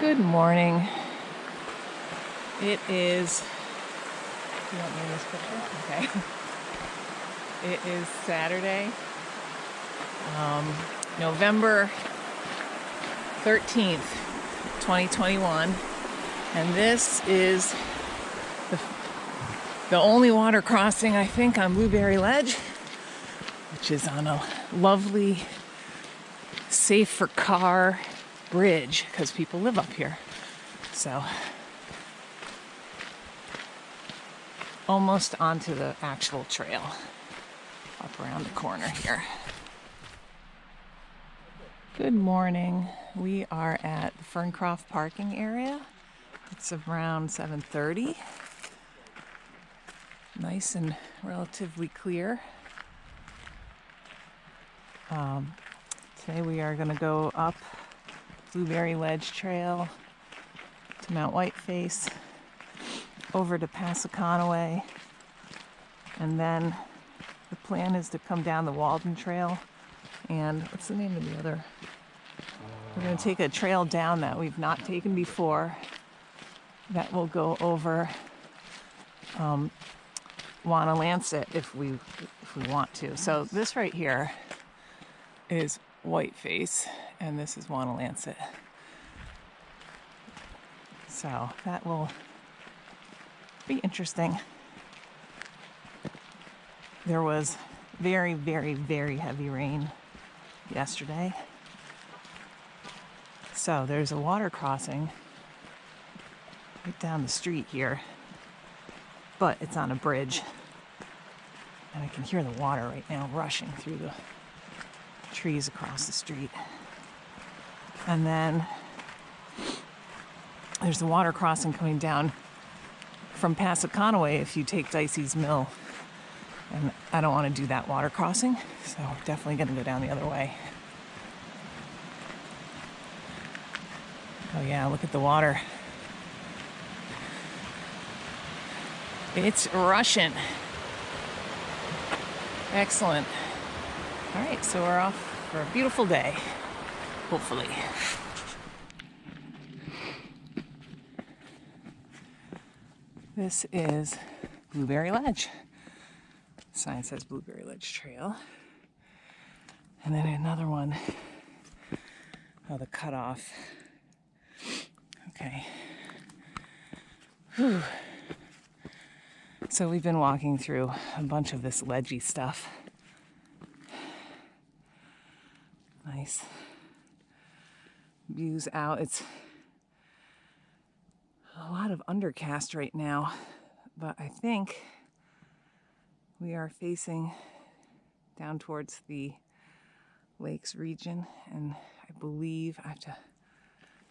Good morning. It is, you want me in this picture? Okay. It is Saturday, November 13th, 2021. And this is the only water crossing, I think, on Blueberry Ledge, which is on a lovely, safe for car bridge because people live up here. So almost onto the actual trail up around the corner here. Good morning. We are at the Ferncroft parking area. It's around 7:30. Nice and relatively clear. Today we are going to go up Blueberry Ledge Trail to Mount Whiteface, over to Passaconaway, and then the plan is to come down the Walden Trail, and what's the name of the other? We're going to take a trail down that we've not taken before that will go over Wonalancet if we want to. So this right here is Whiteface, and this is Wonalancet. So that will be interesting. There was very, very, very heavy rain yesterday. So there's a water crossing right down the street here, but it's on a bridge. And I can hear the water right now rushing through the trees across the street. And then there's the water crossing coming down from Passaconaway if you take Dicey's Mill. And I don't want to do that water crossing, so I'm definitely going to go down the other way. Oh yeah, look at the water. It's rushing. Excellent. All right, so we're off for a beautiful day, hopefully. This is Blueberry Ledge. The sign says Blueberry Ledge Trail. And then another one. Oh, the cutoff. Okay. Whew. So we've been walking through a bunch of this ledgy stuff. Nice views out. It's a lot of undercast right now, but I think we are facing down towards the lakes region, and I believe, I have to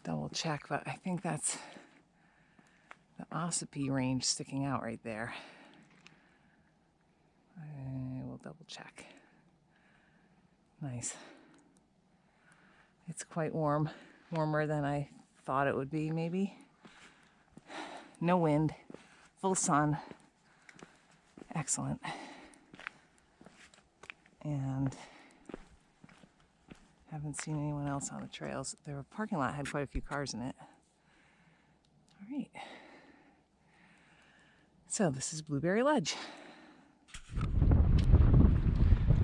double check, but I think that's the Ossipee Range sticking out right there. I will double check. Nice. It's quite warm, warmer than I thought it would be, maybe. No wind, full sun. Excellent. And haven't seen anyone else on the trails. The parking lot had quite a few cars in it. All right. So this is Blueberry Ledge.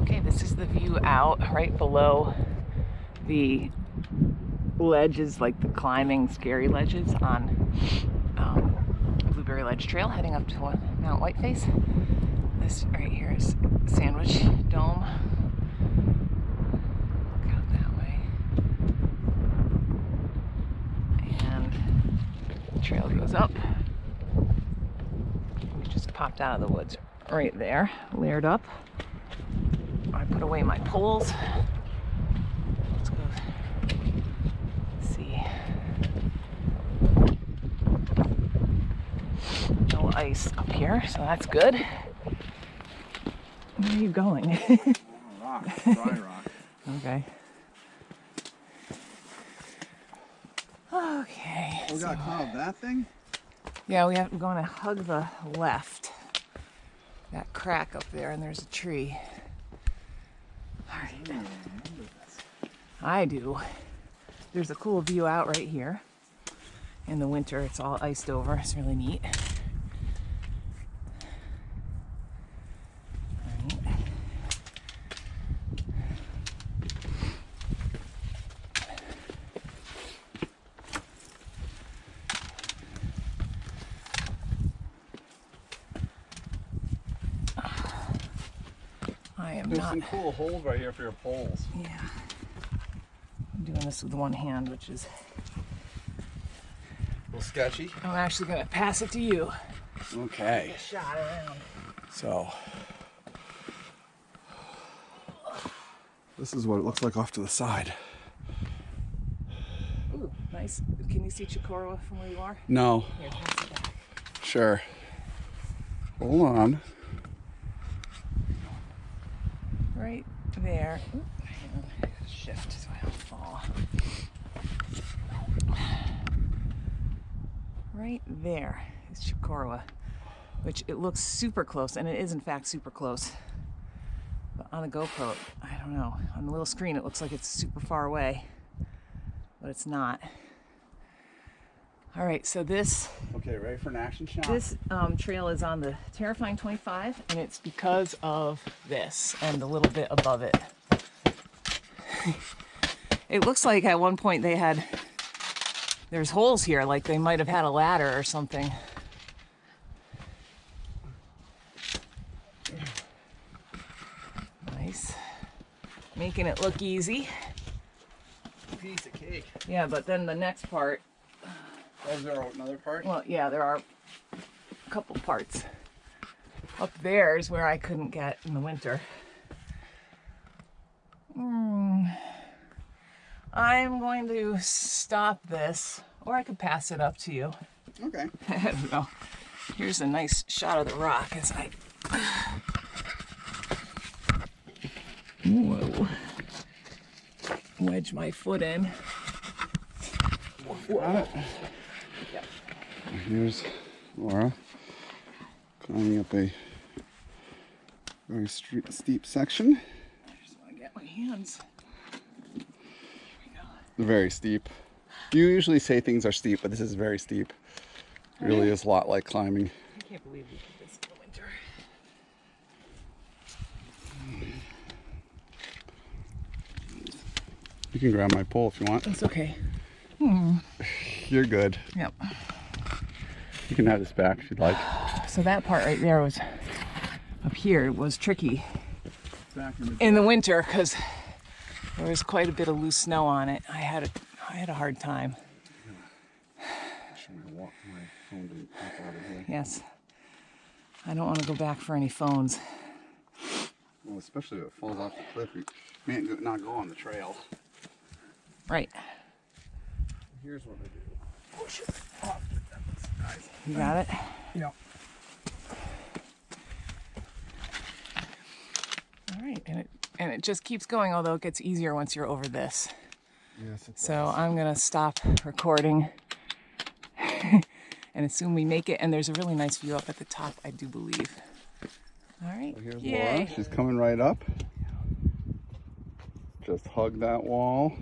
Okay, this is the view out right below the ledges, like the climbing scary ledges on Blueberry Ledge Trail, heading up to Mount Whiteface. This right here is Sandwich Dome. Look out that way. And the trail goes up. We just popped out of the woods right there, layered up. I put away my poles. Let's go see. No ice up here, so that's good. Where are you going? Rock, dry rock. Okay. Okay. We got caught up that thing? Yeah, we're going to hug the left. That crack up there, and there's a tree. All right. I do. There's a cool view out right here. In the winter, it's all iced over. It's really neat. I am There's not. some cool holes right here for your poles. Yeah. I'm doing this with one hand, which is. A little sketchy. I'm actually going to pass it to you. Okay. A shot around. So, this is what it looks like off to the side. Ooh, nice. Can you see Chicorowa from where you are? No. Here, pass it back. Sure. Hold on. Right there. Oop, hang on. Shift so I don't fall. Right there is Chicorowa, which it looks super close, and it is in fact super close. But on a GoPro, I don't know. On the little screen, it looks like it's super far away, but it's not. All right, so this Okay, ready for an action shot? This trail is on the Terrifying 25, and it's because of this and the little bit above it. It looks like at one point there's holes here, like they might have had a ladder or something. Nice. Making it look easy. Piece of cake. Yeah, but then the next part, Oh, is there another part? well, yeah, there are a couple parts. Up there is where I couldn't get in the winter. I'm going to stop this, or I could pass it up to you. Okay. I don't know. Here's a nice shot of the rock as I... Whoa. Wedge my foot in. Got it. Yep. Here's Laura climbing up a very steep section. I just want to get my hands. Very steep. You usually say things are steep, but this is very steep. It really is a lot like climbing. I can't believe we did this in the winter. You can grab my pole if you want. It's okay. You're good. Yep. You can have this back if you'd like. So that part right there was, up here, was tricky Back in the winter because there was quite a bit of loose snow on it. I had a hard time. my phone didn't pop out of here. Yes. I don't want to go back for any phones. Well, especially if it falls off the cliff, you may not go on the trail. Right. Here's what I do. Push it off. Nice. You got it? Yeah. All right. And it just keeps going, although it gets easier once you're over this. Yes, it So I'm going to stop recording and assume we make it. And there's a really nice view up at the top, I do believe. All right. So here's Yay. Laura. She's coming right up. Just hug that wall.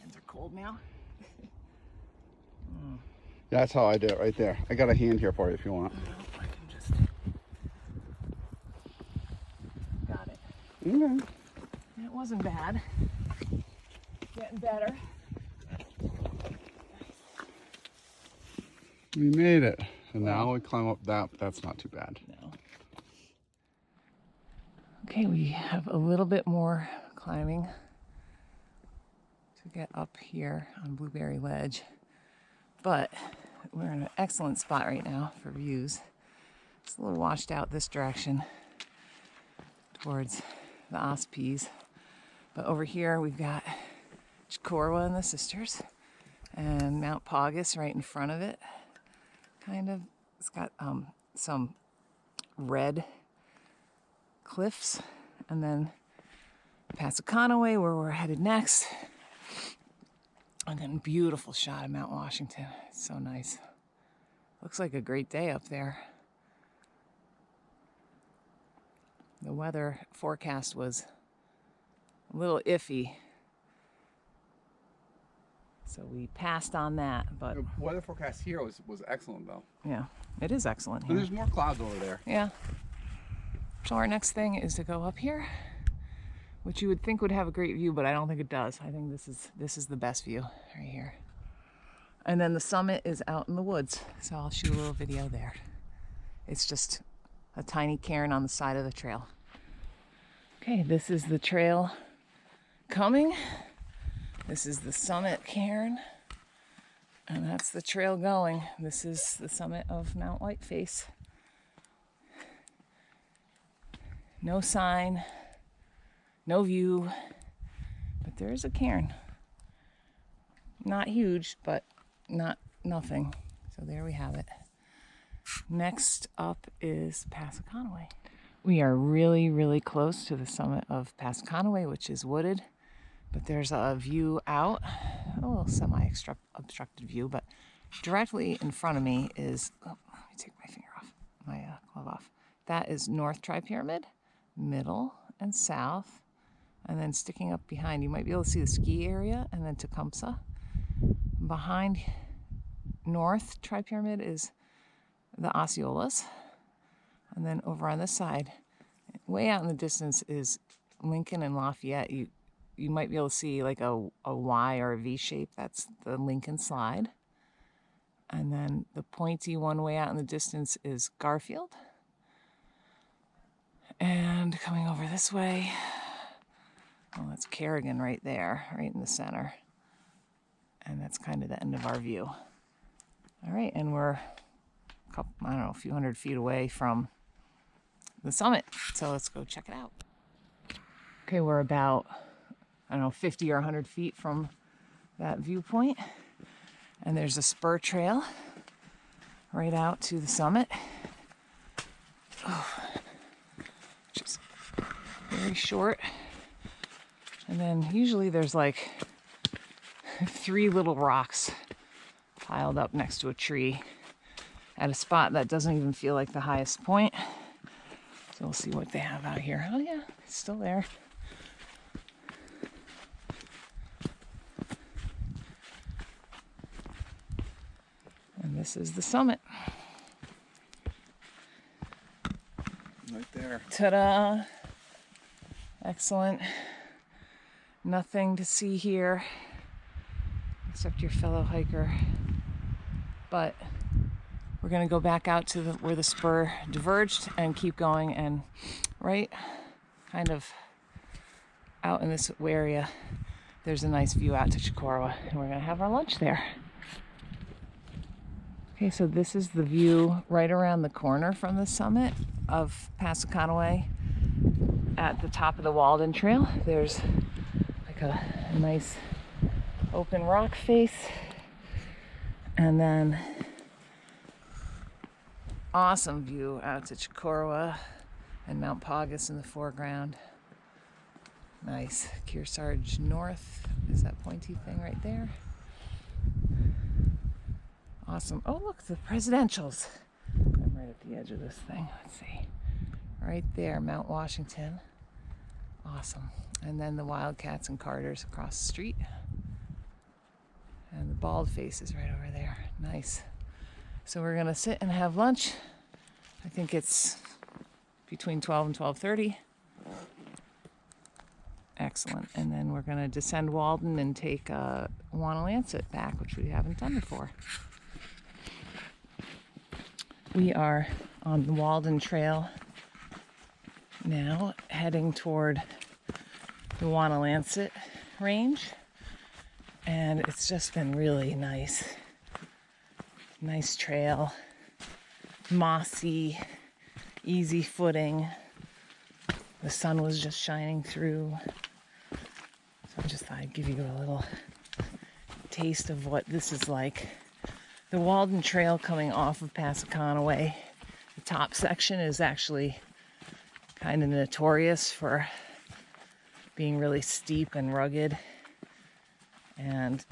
Hands are cold now. That's how I do it right there. I got a hand here for you if you want. I can just... Got it. Okay. It wasn't bad. Getting better. We made it. And now we climb up that, but that's not too bad. No. Okay, we have a little bit more climbing to get up here on Blueberry Ledge, but we're in an excellent spot right now for views. It's a little washed out this direction towards the Ospies, but over here we've got Chicorowa and the Sisters and Mount Paugus right in front of it. Kind of, it's got some red cliffs, and then Passaconaway where we're headed next, and then beautiful shot of Mount Washington. It's so nice. Looks like a great day up there. The weather forecast was a little iffy So we passed on that, but The weather forecast here was excellent though. yeah, it is excellent And here. there's more clouds over there. Yeah. So our next thing is to go up here, which you would think would have a great view, but I don't think it does. I think this is the best view right here. And then the summit is out in the woods, so I'll shoot a little video there. It's just a tiny cairn on the side of the trail. Okay, this is the trail coming. This is the summit cairn, and that's the trail going. This is the summit of Mount Whiteface. No sign, no view, but there is a cairn. Not huge, but nothing. So there we have it. Next up is Passaconaway. We are really, really close to the summit of Passaconaway, which is wooded, but there's a view out, a little semi-obstructed view, but directly in front of me is, oh, let me take my finger off, my glove off. That is North Tri-Pyramid, middle and south, and then sticking up behind, you might be able to see the ski area, and then Tecumseh. Behind North Tri-Pyramid is the Osceolas, and then over on this side, way out in the distance, is Lincoln and Lafayette. You might be able to see like a Y or a V shape. That's the Lincoln Slide. And then the pointy one way out in the distance is Garfield. And coming over this way, well, that's Kerrigan right there, right in the center. And that's kind of the end of our view. All right, and we're a few hundred feet away from the summit. So let's go check it out. Okay, we're about, 50 or 100 feet from that viewpoint. And there's a spur trail right out to the summit. Which is very short. And then usually there's like 3 little rocks piled up next to a tree at a spot that doesn't even feel like the highest point. So we'll see what they have out here. Oh yeah, it's still there. And this is the summit. Right there. Ta-da! Excellent. Nothing to see here except your fellow hiker. But we're going to go back out to where the spur diverged and keep going, and right kind of out in this area there's a nice view out to Chocorua, and we're going to have our lunch there. Okay, so this is the view right around the corner from the summit of Passaconaway at the top of the Walden Trail. There's like a nice open rock face, and then awesome view out to Chocorua and Mount Paugus in the foreground. Nice. Kearsarge North is that pointy thing right there. Awesome. Oh, look, the presidentials. I'm right at the edge of this thing. Let's see. Right there, Mount Washington. Awesome. And then the Wildcats and Carters across the street. And the Bald Face is right over there. Nice. So we're going to sit and have lunch. I think it's between 12 and 12:30. Excellent. And then we're going to descend Walden and take Wonalancet back, which we haven't done before. We are on the Walden Trail now, heading toward the Wonalancet range. And it's just been really nice. Nice trail, mossy, easy footing. The sun was just shining through. So I just thought I'd give you a little taste of what this is like. The Walden Trail coming off of Passaconaway, the top section is actually kind of notorious for being really steep and rugged and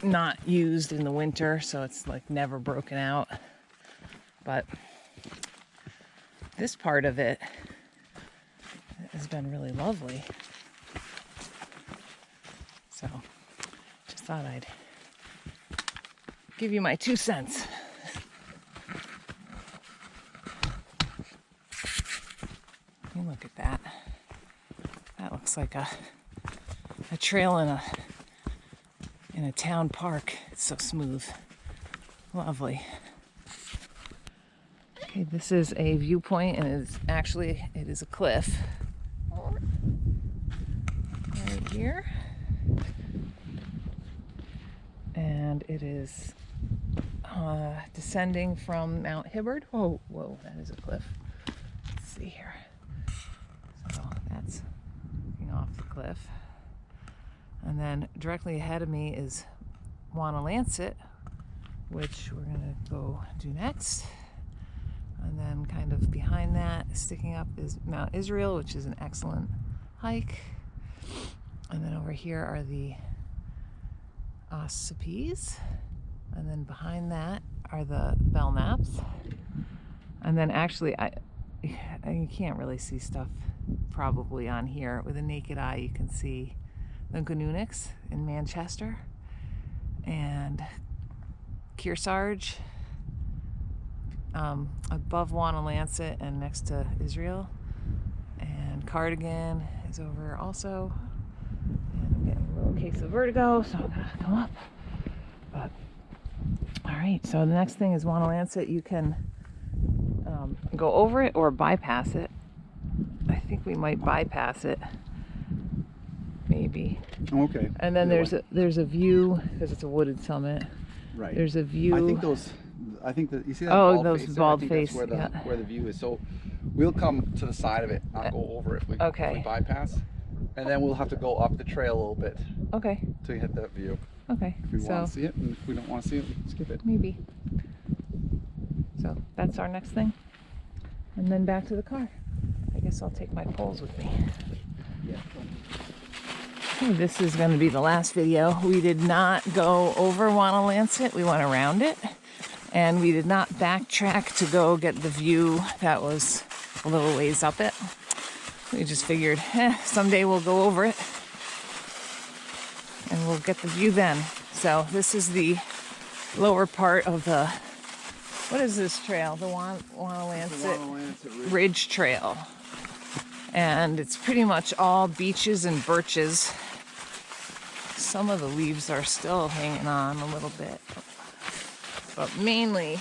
not used in the winter, so it's like never broken out. But this part of it has been really lovely. So just thought I'd give you my 2 cents. You look at that. That looks like a trail in a town park. It's so smooth. Lovely. Okay, this is a viewpoint, and it is a cliff right here, and it is descending from Mount Hibbard. Oh, whoa, that is a cliff. Let's see here. So that's looking off the cliff, and then directly ahead of me is Wonalancet, which we're gonna go do next. And then kind of behind that, sticking up, is Mount Israel, which is an excellent hike. And then over here are the Ossipes. And then behind that are the Belknaps. And then actually, you can't really see stuff probably on here. With a naked eye, you can see the Gununix in Manchester. And Kearsarge. Above Wonalancet and next to Israel, and Cardigan is over also, and I'm getting a little case of vertigo, so I'm gonna come up. But all right, so the next thing is Wonalancet. You can go over it or bypass it. I think we might bypass it, maybe. Okay. And then there's a view, because it's a wooded summit. Right. There's a view. I think that you see that. Oh, bald those face there? bald I think face. That's where the view is. So we'll come to the side of it, not go over it. Okay. If we bypass, and then we'll have to go up the trail a little bit Okay. to hit that view. Okay. If we want to see it, and if we don't want to see it, skip it. Maybe. So that's our next thing. And then back to the car. I guess I'll take my poles with me. Yeah. Okay, this is going to be the last video. We did not go over Wonalancet. We went around it. And we did not backtrack to go get the view that was a little ways up it. We just figured, someday we'll go over it. And we'll get the view then. So this is the lower part of the, what is this trail? The Wonalancet Ridge Trail. And it's pretty much all beeches and birches. Some of the leaves are still hanging on a little bit. But mainly,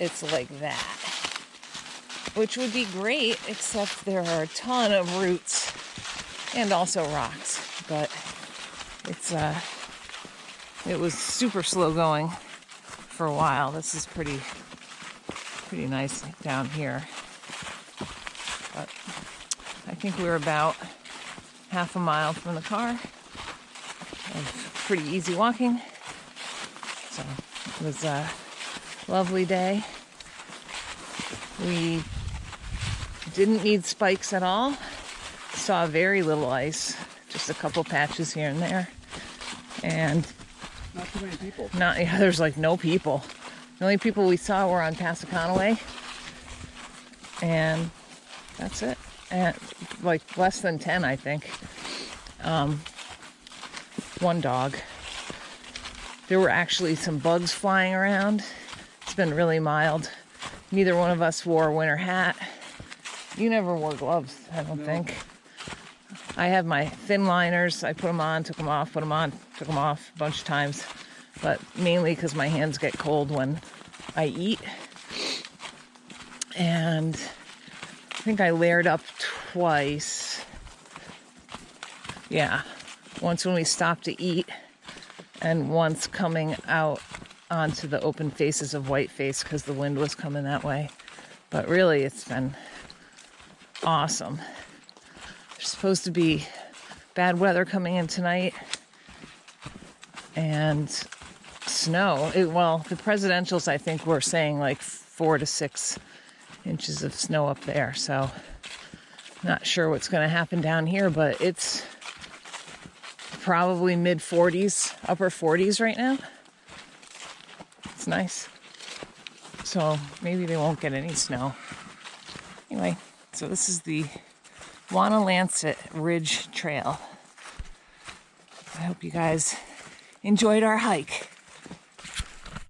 it's like that. Which would be great, except there are a ton of roots and also rocks. But it was super slow going for a while. This is pretty nice down here. But I think we're about half a mile from the car. Of pretty easy walking. So it was a lovely day. We didn't need spikes at all. Saw very little ice, just a couple patches here and there. And not too many people. There's like no people. The only people we saw were on Passaconaway. And that's it. And like less than 10, I think. One dog. There were actually some bugs flying around. It's been really mild. Neither one of us wore a winter hat. You never wore gloves, I don't think. I have my thin liners. I put them on, took them off, put them on, took them off a bunch of times. But mainly because my hands get cold when I eat. And I think I layered up twice. Yeah. Once when we stopped to eat, and once coming out onto the open faces of Whiteface because the wind was coming that way. But really, it's been awesome. There's supposed to be bad weather coming in tonight and snow. Well, the presidentials, I think, were saying like 4 to 6 inches of snow up there. So not sure what's going to happen down here, but it's probably mid 40s, upper 40s right now. It's nice. So maybe they won't get any snow. Anyway, so this is the Wonalancet Ridge Trail. I hope you guys enjoyed our hike.